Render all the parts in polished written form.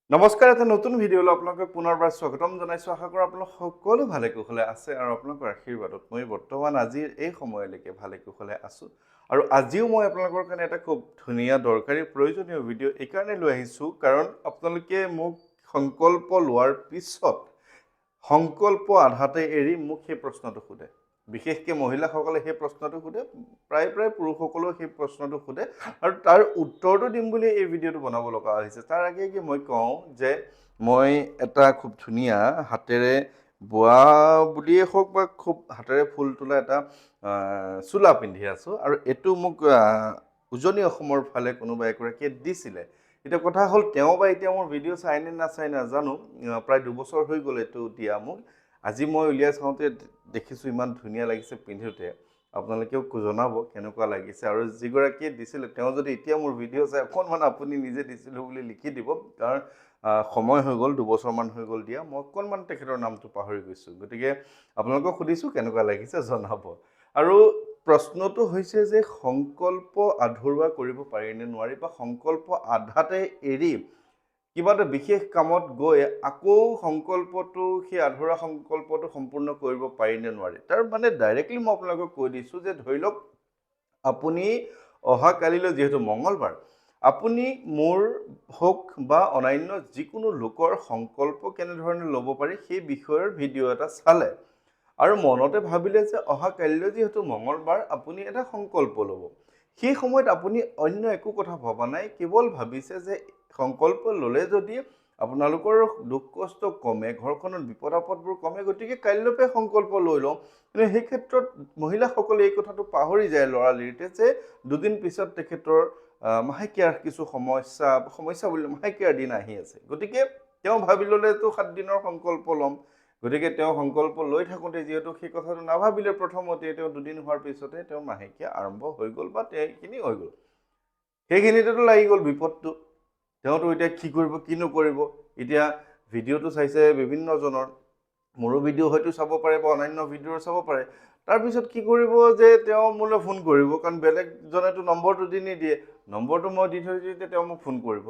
নমস্কাৰ, এটা নতুন ভিডিঅ'লৈ আপোনালোকক পুনৰবাৰ স্বাগতম জনাইছোঁ। আশা কৰোঁ আপোনালোক সকলো ভালে কুশলে আছে আৰু আপোনালোকৰ আশীৰ্বাদত মই বৰ্তমান আজিৰ এই সময়লৈকে ভালে কুশলে আছোঁ। আৰু আজিও মই আপোনালোকৰ কাৰণে এটা খুব ধুনীয়া দৰকাৰী প্ৰয়োজনীয় ভিডিঅ' এইকাৰণে লৈ আহিছোঁ, কাৰণ আপোনালোকে মোক সংকল্প লোৱাৰ পিছত সংকল্প আধাতে এৰি মোক সেই প্ৰশ্নটো সোধে। বিশেষকৈ মহিলাসকলে সেই প্ৰশ্নটো সোধে, প্ৰায় পুৰুষসকলেও সেই প্ৰশ্নটো সোধে আৰু তাৰ উত্তৰটো দিম বুলি এই ভিডিঅ'টো বনাব লগা হৈছে। তাৰ আগে মই কওঁ যে মই এটা খুব ধুনীয়া হাতেৰে বোৱা বুলিয়ে হওক বা খুব হাতেৰে ফুল তোলা এটা চোলা পিন্ধি আছোঁ আৰু এইটো মোক উজনি অসমৰ ফালে কোনোবা এগৰাকীয়ে দিছিলে। এতিয়া কথা হ'ল, তেওঁ বা এতিয়া মোৰ ভিডিঅ' চাই নে নাচাই নাজানো, প্ৰায় 2 বছৰ হৈ গ'ল এইটো দিয়া মোক। আজি মই উলিয়াই চাওঁতে দেখিছোঁ ইমান ধুনীয়া লাগিছে পিন্ধোতে। আপোনালোকেও জনাব কেনেকুৱা লাগিছে, আৰু যিগৰাকীয়ে দিছিলে তেওঁ যদি এতিয়া মোৰ ভিডিঅ' চাই অকণমান আপুনি নিজে দিছিলোঁ বুলি লিখি দিব, কাৰণ সময় হৈ গ'ল, 2 বছৰমান হৈ গ'ল দিয়া। মই অকণমান তেখেতৰ নামটো পাহৰি গৈছোঁ, গতিকে আপোনালোকক সুধিছোঁ কেনেকুৱা লাগিছে জনাব। আৰু প্ৰশ্নটো হৈছে যে সংকল্প আধৰুৱা কৰিব পাৰি নে নোৱাৰি, বা সংকল্প আধাতে এৰি কিবা এটা বিশেষ কামত গৈ আকৌ সংকল্পটো, সেই আধৰুৱা সংকল্পটো সম্পূৰ্ণ কৰিব পাৰি নে নোৱাৰি। তাৰ মানে ডাইৰেক্টলি মই আপোনালোকক কৈ দিছোঁ যে ধৰি লওক আপুনি অহাকালিলৈ, যিহেতু মঙ্গলবাৰ, আপুনি মোৰ হওক বা অন্যান্য যিকোনো লোকৰ সংকল্প কেনেধৰণে ল'ব পাৰি সেই বিষয়ৰ ভিডিঅ' এটা চালে আৰু মনতে ভাবিলে যে অহাকালিলৈ যিহেতু মঙ্গলবাৰ, আপুনি এটা সংকল্প ল'ব। সেই সময়ত আপুনি অন্য একো কথা ভবা নাই, কেৱল ভাবিছে যে সংকল্প ল'লে যদি আপোনালোকৰ দুখ কষ্ট কমে, ঘৰখনত বিপদ আপদবোৰ কমে, গতিকে কাইলৈৰ পৰাই সংকল্প লৈ লওঁ। কিন্তু সেই ক্ষেত্ৰত মহিলাসকলে এই কথাটো পাহৰি যায় লৰালৰিতে, যে দুদিন পিছত তেখেতৰ মাহেকীয়াৰ কিছু সমস্যা বুলি মাহেকীয়াৰ দিন আহি আছে। গতিকে তেওঁ ভাবি ল'লেতো 7 দিনৰ সংকল্প ল'ম। গতিকে তেওঁ সংকল্প লৈ থাকোঁতে যিহেতু সেই কথাটো নাভাবিলে, প্ৰথমতে তেওঁ 2 দিন হোৱাৰ পিছতে তেওঁৰ মাহেকীয়া আৰম্ভ হৈ গ'ল বা সেইখিনি হৈ গ'ল। সেইখিনিতেতো লাগি গ'ল বিপদটো। তেওঁতো এতিয়া কি কৰিব কি নকৰিব। এতিয়া ভিডিঅ'টো চাইছে বিভিন্নজনৰ, মোৰো ভিডিঅ' হয়তো চাব পাৰে বা অন্যান্য ভিডিঅ' চাব পাৰে। তাৰপিছত কি কৰিব যে তেওঁ মোলৈ ফোন কৰিব, কাৰণ বেলেগজনেতো নম্বৰটো দি নিদিয়ে। নম্বৰটো মই দি থৈ দিওঁ, তেওঁ মোক ফোন কৰিব।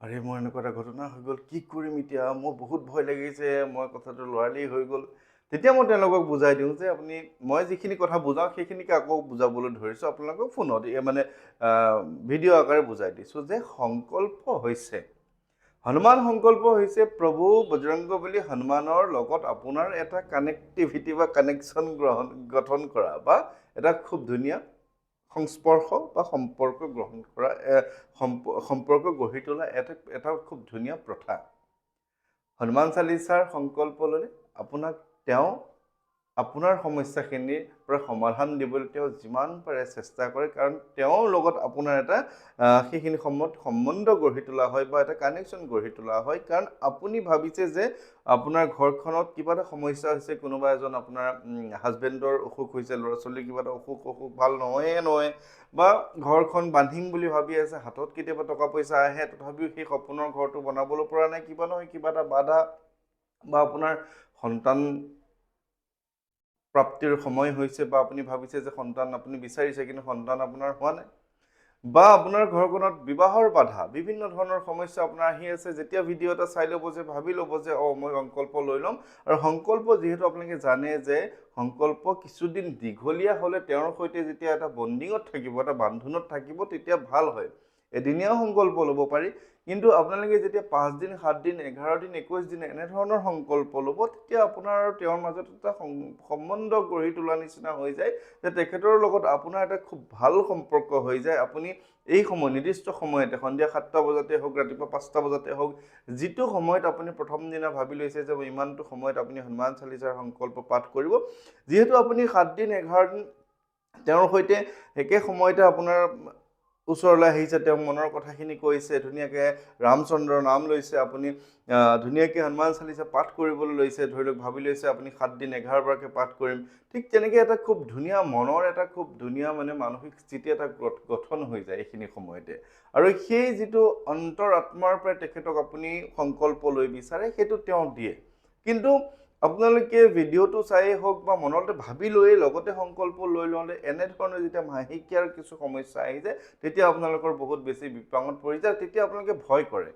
আৰে মোৰ এনেকুৱা এটা ঘটনা হৈ গ'ল, কি কৰিম এতিয়া, মোৰ বহুত ভয় লাগিছে, মই কথাটো লৰালি হৈ গ'ল। তেতিয়া মই তেওঁলোকক বুজাই দিওঁ যে আপুনি, মই যিখিনি কথা বুজাওঁ সেইখিনিকে আকৌ বুজাবলৈ ধৰিছোঁ আপোনালোকক ফোনত, মানে ভিডিঅ' আকাৰে বুজাই দিছোঁ যে সংকল্প হৈছে, হনুমান সংকল্প হৈছে প্ৰভু বজৰংগবলী হনুমানৰ লগত আপোনাৰ এটা কানেক্টিভিটি বা কানেকশ্যন গঠন কৰা, বা এটা খুব ধুনীয়া সংস্পৰ্শ বা সম্পৰ্ক গ্ৰহণ কৰা, সম্পৰ্ক গঢ়ি তোলা এটা খুব ধুনীয়া প্ৰথা। হনুমান চালিচাৰ সংকল্প ল'লে আপোনাক তেওঁ আপোনাৰ সমস্যাখিনিৰ পৰা সমাধান দিবলৈ তেওঁ যিমান পাৰে চেষ্টা কৰে, কাৰণ তেওঁৰ লগত আপোনাৰ এটা সেইখিনি সময়ত সম্বন্ধ গঢ়ি তোলা হয় বা এটা কানেকশ্যন গঢ়ি তোলা হয়। কাৰণ আপুনি ভাবিছে যে আপোনাৰ ঘৰখনত কিবা এটা সমস্যা হৈছে, কোনোবা এজন আপোনাৰ হাজবেণ্ডৰ অসুখ হৈছে, ল'ৰা ছোৱালীৰ কিবা এটা অসুখ ভাল নহয়, বা ঘৰখন বান্ধিম বুলি ভাবি আছে, হাতত কেতিয়াবা টকা পইচা আহে, তথাপিও সেই সপোনৰ ঘৰটো বনাবলৈ পৰা নাই, কিবা নহয় কিবা এটা বাধা, বা আপোনাৰ সন্তান প্ৰাপ্তিৰ সময় হৈছে, বা আপুনি ভাবিছে যে সন্তান আপুনি বিচাৰিছে কিন্তু সন্তান আপোনাৰ হোৱা নাই, বা আপোনাৰ ঘৰখনত বিবাহৰ বাধা, বিভিন্ন ধৰণৰ সমস্যা আপোনাৰ আহি আছে। যেতিয়া ভিডিঅ' এটা চাই ল'ব, যে ভাবি ল'ব যে মই সংকল্প লৈ ল'ম, আৰু সংকল্প যিহেতু আপোনালোকে জানে যে সংকল্প কিছুদিন দীঘলীয়া হ'লে তেওঁৰ সৈতে যেতিয়া এটা বণ্ডিঙত থাকিব, এটা বান্ধোনত থাকিব, তেতিয়া ভাল হয়। এদিনীয়াও সংকল্প ল'ব পাৰি, কিন্তু আপোনালোকে যেতিয়া 5 দিন 7 দিন 11 দিন 21 দিন এনেধৰণৰ সংকল্প ল'ব, তেতিয়া আপোনাৰ আৰু তেওঁৰ মাজত এটা সম্বন্ধ গঢ়ি তোলা নিচিনা হৈ যায়, যে তেখেতৰ লগত আপোনাৰ এটা খুব ভাল সম্পৰ্ক হৈ যায়। আপুনি এই সময়, নিৰ্দিষ্ট সময়তে, সন্ধিয়া 7টা বজাতে হওক, ৰাতিপুৱা 5টা বজাতে হওক, যিটো সময়ত আপুনি প্ৰথম দিনা ভাবি লৈছে যে ইমানটো সময়ত আপুনি হনুমান চালিচাৰ সংকল্প পাঠ কৰিব, যিহেতু আপুনি 7 দিন 11 দিন তেওঁৰ সৈতে একে সময়তে আপোনাৰ ওচৰলৈ আহিছে, তেওঁ মনৰ কথাখিনি কৈছে, ধুনীয়াকৈ ৰামচন্দ্ৰৰ নাম লৈছে, আপুনি ধুনীয়াকৈ হনুমান চালিচা পাঠ কৰিবলৈ লৈছে, ধৰি লওক ভাবি লৈছে আপুনি 7 দিন 11 বাৰকৈ পাঠ কৰিম। ঠিক তেনেকৈ এটা খুব ধুনীয়া মনৰ এটা খুব ধুনীয়া মানে মানসিক স্থিতি এটা গঠন হৈ যায় এইখিনি সময়তে। আৰু সেই যিটো অন্তৰ আত্মাৰ পৰাই তেখেতক আপুনি সংকল্প লৈ বিচাৰে, সেইটো তেওঁ দিয়ে। কিন্তু আপোনালোকে ভিডিঅ'টো চায়েই হওক বা মনতে ভাবি লৈয়ে লগতে সংকল্প লৈ ল'লে, এনেধৰণৰ যেতিয়া মাহেকীয়াৰ কিছু সমস্যা আহি যায়, তেতিয়া আপোনালোকৰ বহুত বেছি বিপাঙত পৰি যায়, তেতিয়া আপোনালোকে ভয় কৰে।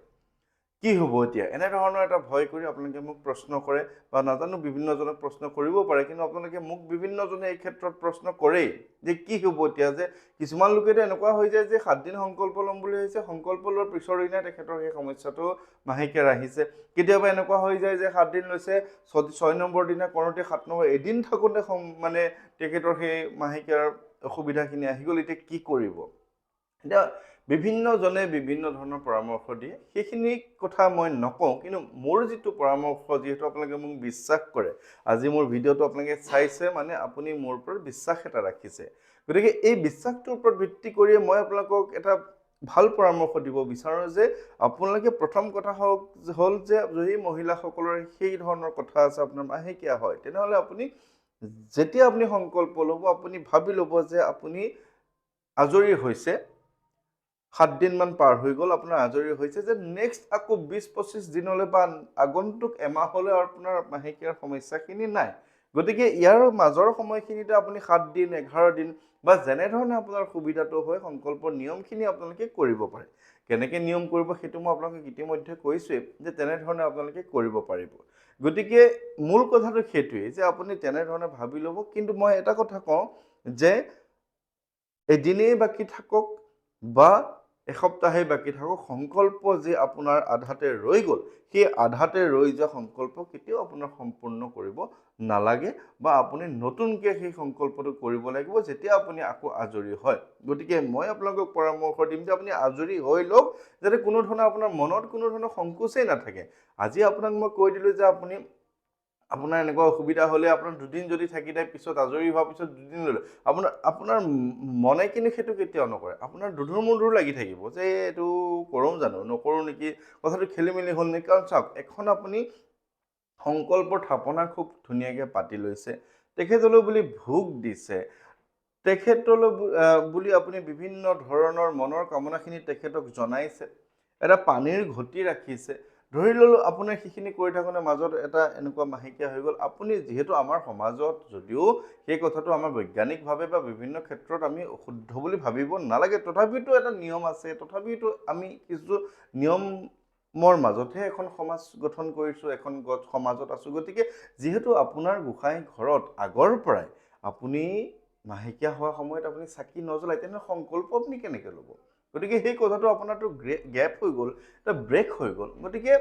কি হ'ব এতিয়া এনেধৰণৰ এটা ভয় কৰি আপোনালোকে মোক প্ৰশ্ন কৰে বা নাজানো বিভিন্নজনক প্ৰশ্ন কৰিব পাৰে কিন্তু আপোনালোকে মোক বিভিন্নজনে এই ক্ষেত্ৰত প্ৰশ্ন কৰেই যে কি হ'ব এতিয়া যে কিছুমান লোকেতো এনেকুৱা হৈ যায় যে 7 দিন সংকল্প ল'ম বুলি হৈছে সংকল্প লোৱাৰ পিছৰ দিনা তেখেতৰ সেই সমস্যাটো মাহেকীয়াৰ আহিছে কেতিয়াবা এনেকুৱা হৈ যায় যে 7 দিন লৈছে 6 নম্বৰ দিনা কৰোঁতে 7 নম্বৰ এদিন থাকোঁতে মানে তেখেতৰ সেই মাহেকীয়াৰ অসুবিধাখিনি আহি গ'ল এতিয়া কি কৰিব এতিয়া বিভিন্নজনে বিভিন্ন ধৰণৰ পৰামৰ্শ দিয়ে সেইখিনি কথা মই নকওঁ কিন্তু মোৰ যিটো পৰামৰ্শ যিহেতু আপোনালোকে মোক বিশ্বাস কৰে আজি মোৰ ভিডিঅ'টো আপোনালোকে চাইছে মানে আপুনি মোৰ ওপৰত বিশ্বাস এটা ৰাখিছে গতিকে এই বিশ্বাসটোৰ ওপৰত ভিত্তি কৰি মই আপোনালোকক এটা ভাল পৰামৰ্শ দিব বিচাৰোঁ যে আপোনালোকে প্ৰথম কথা হ'ল যে যদি মহিলাসকলৰ সেই ধৰণৰ কথা আছে আপোনাৰ মাহেকীয়া হয় তেনেহ'লে আপুনি যেতিয়া আপুনি সংকল্প ল'ব আপুনি ভাবি ল'ব যে আপুনি আজৰি হৈছে 7 দিনমান পাৰ হৈ গ'ল আপোনাৰ আজৰি হৈছে যে নেক্সট আকৌ 20-25 দিনলৈ বা আগন্তুক এমাহলৈ আপোনাৰ মাহেকীয়াৰ সমস্যাখিনি নাই গতিকে ইয়াৰ মাজৰ সময়খিনিতে আপুনি 7 দিন 11 দিন বা যেনেধৰণে আপোনাৰ সুবিধাটো হয় সংকল্পৰ নিয়মখিনি আপোনালোকে কৰিব পাৰে কেনেকৈ নিয়ম কৰিব সেইটো মই আপোনালোকক ইতিমধ্যে কৈছোঁৱেই যে তেনেধৰণে আপোনালোকে কৰিব পাৰিব গতিকে মূল কথাটো সেইটোৱেই যে আপুনি তেনেধৰণে ভাবি ল'ব কিন্তু মই এটা কথা কওঁ যে এদিনেই বাকী থাকক বা এসপ্তাহে বাকী থাকক সংকল্প যে আপোনাৰ আধাতে ৰৈ গ'ল সেই আধাতে ৰৈ যোৱা সংকল্প কেতিয়াও আপোনাৰ সম্পূৰ্ণ কৰিব নালাগে বা আপুনি নতুনকৈ সেই সংকল্পটো কৰিব লাগিব যেতিয়া আপুনি আকৌ আজৰি হয় গতিকে মই আপোনালোকক পৰামৰ্শ দিম যে আপুনি আজৰি হৈ লওক যাতে কোনো ধৰণৰ আপোনাৰ মনত কোনো ধৰণৰ সংকোচেই নাথাকে আজি আপোনাক মই কৈ দিলোঁ যে আপুনি আপোনাৰ এনেকুৱা অসুবিধা হ'লে আপোনাৰ দুদিন যদি থাকি যায় পিছত আজৰি হোৱাৰ পিছত দুদিন ল'লে আপোনাৰ মনে কিন্তু সেইটো কেতিয়াও নকৰে আপোনাৰ দুধুৰ লাগি থাকিব যে এইটো কৰোঁ জানো নকৰোঁ নেকি কথাটো খেলি মেলি হ'ল নেকি কাৰণ চাওক এখন আপুনি সংকল্পৰ থাপনা খুব ধুনীয়াকৈ পাতি লৈছে তেখেতলৈ বুলি ভোগ দিছে তেখেতলৈ বুলি আপুনি বিভিন্ন ধৰণৰ মনৰ কামনাখিনি তেখেতক জনাইছে এটা পানীৰ ঘটি ৰাখিছে ধৰি ল'লোঁ আপোনাৰ সেইখিনি কৰি থাকোঁতে মাজত এটা এনেকুৱা মাহেকীয়া হৈ গ'ল আপুনি যিহেতু আমাৰ সমাজত যদিও সেই কথাটো আমাৰ বৈজ্ঞানিকভাৱে বা বিভিন্ন ক্ষেত্ৰত আমি অশুদ্ধ বুলি ভাবিব নালাগে তথাপিতো এটা নিয়ম আছে তথাপিতো আমি কিছু নিয়মৰ মাজতহে এখন সমাজ গঠন কৰিছোঁ এখন সমাজত আছোঁ গতিকে যিহেতু আপোনাৰ গোসাঁই ঘৰত আগৰ পৰাই আপুনি মাহেকীয়া হোৱা সময়ত আপুনি চাকি নজ্বলাই তেনেহ'লে সংকল্প আপুনি কেনেকৈ ল'ব গতিকে সেই কথাটো আপোনাৰতো গেপ হৈ গ'ল এটা ব্ৰেক হৈ গ'ল গতিকে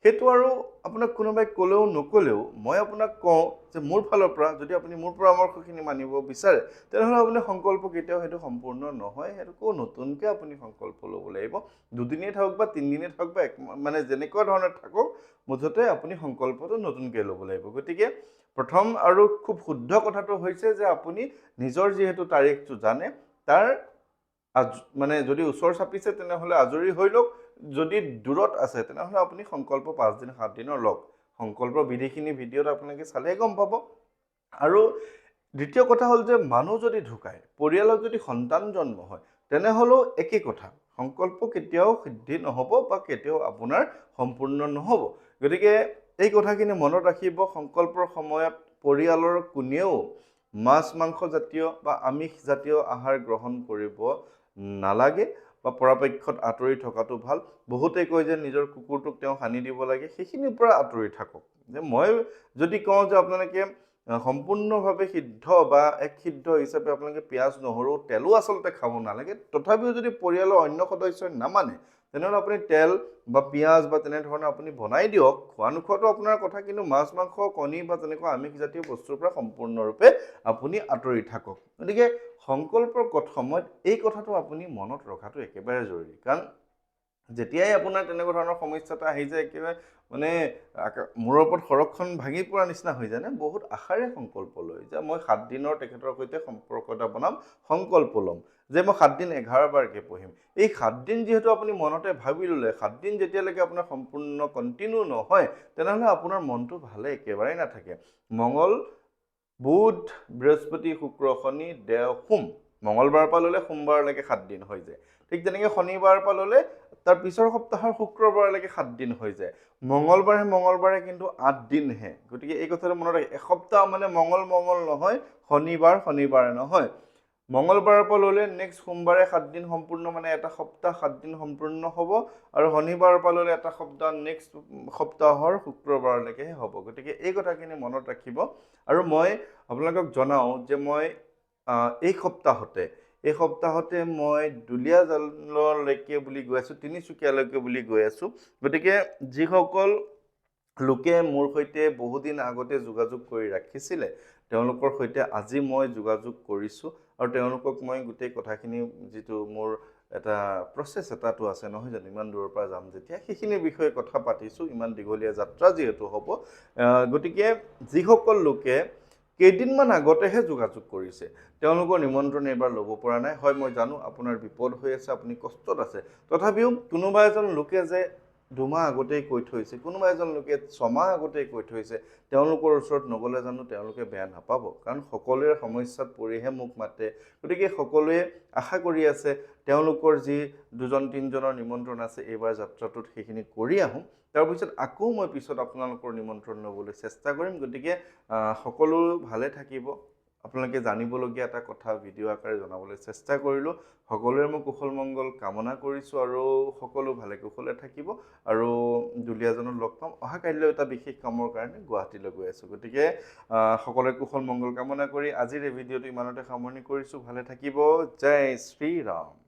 সেইটো আৰু আপোনাক কোনোবাই ক'লেও নক'লেও মই আপোনাক কওঁ যে মোৰ ফালৰ পৰা যদি আপুনি মোৰ পৰামৰ্শখিনি মানিব বিচাৰে তেনেহ'লে আপুনি সংকল্প কেতিয়াও সেইটো সম্পূৰ্ণ নহয় সেইটো নতুনকৈ আপুনি সংকল্প ল'ব লাগিব দুদিনেই থাকক বা 3 দিনেই থাকক বা মানে যেনেকুৱা ধৰণৰ থাকক মুঠতে আপুনি সংকল্পটো নতুনকৈ ল'ব লাগিব গতিকে প্ৰথম আৰু খুব শুদ্ধ কথাটো হৈছে যে আপুনি নিজৰ যিহেতু তাৰিখটো জানে তাৰ মানে যদি ওচৰ চাপিছে তেনেহ'লে আজৰি হৈ লওক যদি দূৰত আছে তেনেহ'লে আপুনি সংকল্প 5 দিন 7 দিনৰ লওক সংকল্পৰ বিধিখিনি ভিডিঅ'ত আপোনালোকে চালেই গম পাব আৰু দ্বিতীয় কথা হ'ল যে মানুহ যদি ঢুকায় পৰিয়ালত যদি সন্তান জন্ম হয় তেনেহ'লেও একেই কথা সংকল্প কেতিয়াও সিদ্ধি নহ'ব বা কেতিয়াও আপোনাৰ সম্পূৰ্ণ নহ'ব গতিকে এই কথাখিনি মনত ৰাখিব সংকল্পৰ সময়ত পৰিয়ালৰ কোনেও মাছ মাংস জাতীয় বা আমিষ জাতীয় আহাৰ গ্ৰহণ কৰিব নালাগে বা পৰাপক্ষত আঁতৰি থকাটো ভাল বহুতে কয় যে নিজৰ কুকুৰটোক তেওঁ সানি দিব লাগে সেইখিনিৰ পৰা আঁতৰি থাকক যে মই যদি কওঁ যে আপোনালোকে সম্পূৰ্ণভাৱে সিদ্ধ বা এক সিদ্ধ হিচাপে আপোনালোকে পিঁয়াজ নহৰু তেলো আচলতে খাব নালাগে তথাপিও যদি পৰিয়ালৰ অন্য সদস্যই নামানে তেনেহ'লে আপুনি তেল বা পিঁয়াজ বা তেনেধৰণে আপুনি বনাই দিয়ক খোৱা নোখোৱাটো আপোনাৰ কথা কিন্তু মাছ মাংস কণী বা তেনেকুৱা আমিষজাতীয় বস্তুৰ পৰা সম্পূৰ্ণৰূপে আপুনি আঁতৰি থাকক গতিকে সংকল্পৰ সময়ত এই কথাটো আপুনি মনত ৰখাটো একেবাৰে জৰুৰী কাৰণ যেতিয়াই আপোনাৰ তেনেকুৱা ধৰণৰ সমস্যা এটা আহি যায় একেবাৰে মানে মূৰৰ ওপৰত সৰকখন ভাঙি পৰা নিচিনা হৈ যায় নে বহুত আশাৰে সংকল্প লয় যে মই 7 দিনৰ তেখেতৰ সৈতে সম্পৰ্ক এটা বনাম সংকল্প ল'ম যে মই 7 দিন 11 বাৰকৈ পঢ়িম এই 7 দিন যিহেতু আপুনি মনতে ভাবি ল'লে 7 দিন যেতিয়ালৈকে আপোনাৰ সম্পূৰ্ণ কণ্টিনিউ নহয় তেনেহ'লে আপোনাৰ মনটো ভালে একেবাৰেই নাথাকে মংগল বুধ বৃহস্পতি শুক্ৰ শনি দেও সোম মঙ্গলবাৰৰ পৰা ল'লে সোমবাৰলৈকে 7 দিন হৈ যায় ঠিক তেনেকৈ শনিবাৰৰ পৰা ল'লে তাৰ পিছৰ সপ্তাহৰ শুক্ৰবাৰলৈকে 7 দিন হৈ যায় মঙ্গলবাৰে কিন্তু 8 দিনহে গতিকে এই কথাটো মনত ৰাখি এসপ্তাহ মানে মঙ্গল নহয় শনিবাৰ নহয় মঙ্গলবাৰৰ পৰা ল'লে নেক্সট সোমবাৰে 7 দিন সম্পূৰ্ণ, মানে এটা সপ্তাহ 7 দিন সম্পূৰ্ণ হ'ব। আৰু শনিবাৰৰ পৰা ল'লে এটা সপ্তাহ নেক্সট সপ্তাহৰ শুক্ৰবাৰলৈকেহে হ'ব। গতিকে এই কথাখিনি মনত ৰাখিব। আৰু মই আপোনালোকক জনাওঁ যে মই এই সপ্তাহতে মই দুলীয়াজানলৈকে বুলি গৈ আছোঁ, তিনিচুকীয়ালৈকে বুলি গৈ আছোঁ। গতিকে যিসকল লোকে মোৰ সৈতে বহুদিন আগতে যোগাযোগ কৰি ৰাখিছিলে, তেওঁলোকৰ সৈতে আজি মই যোগাযোগ কৰিছোঁ। আৰু তেওঁলোকক মই গোটেই কথাখিনি, যিটো মোৰ এটা প্ৰচেছ এটাটো আছে নহয় জানো, ইমান দূৰৰ পৰা যাম যেতিয়া, সেইখিনিৰ বিষয়ে কথা পাতিছোঁ। ইমান দীঘলীয়া যাত্ৰা যিহেতু হ'ব, গতিকে যিসকল লোকে কেইদিনমান আগতেহে যোগাযোগ কৰিছে, তেওঁলোকৰ নিমন্ত্ৰণ এইবাৰ ল'ব পৰা নাই। হয়, মই জানো আপোনাৰ বিপদ হৈ আছে, আপুনি কষ্টত আছে। তথাপিও কোনোবা এজন লোকে যে 2 মাহ আগতেই কৈ থৈছে, কোনোবা এজন লোকে 6 মাহ আগতেই কৈ থৈছে, তেওঁলোকৰ ওচৰত নগ'লে জানো তেওঁলোকে বেয়া নাপাব? কাৰণ সকলোৰে সমস্যাত পৰিহে মোক মাতে। গতিকে সকলোৱে আশা কৰি আছে তেওঁলোকৰ যি 2-3জনৰ নিমন্ত্ৰণ আছে এইবাৰ যাত্ৰাটোত, সেইখিনি কৰি আহোঁ। তাৰপিছত আকৌ মই পিছত আপোনালোকৰ নিমন্ত্ৰণ ল'বলৈ চেষ্টা কৰিম। গতিকে সকলো ভালে থাকিব। আপোনালোকে জানিবলগীয়া এটা কথা ভিডিঅ' আকাৰে জনাবলৈ চেষ্টা কৰিলোঁ। সকলোৰে মই কুশল মংগল কামনা কৰিছোঁ আৰু সকলো ভালে কুশলে থাকিব। আৰু দুলীয়াজানত লগ পাম। অহা কাইলৈ এটা বিশেষ কামৰ কাৰণে গুৱাহাটীলৈ গৈ আছোঁ। গতিকে সকলোৰে কুশল মংগল কামনা কৰি আজিৰ এই ভিডিঅ'টো ইমানতে সামৰণি কৰিছোঁ। ভালে থাকিব। জয় শ্ৰীৰাম।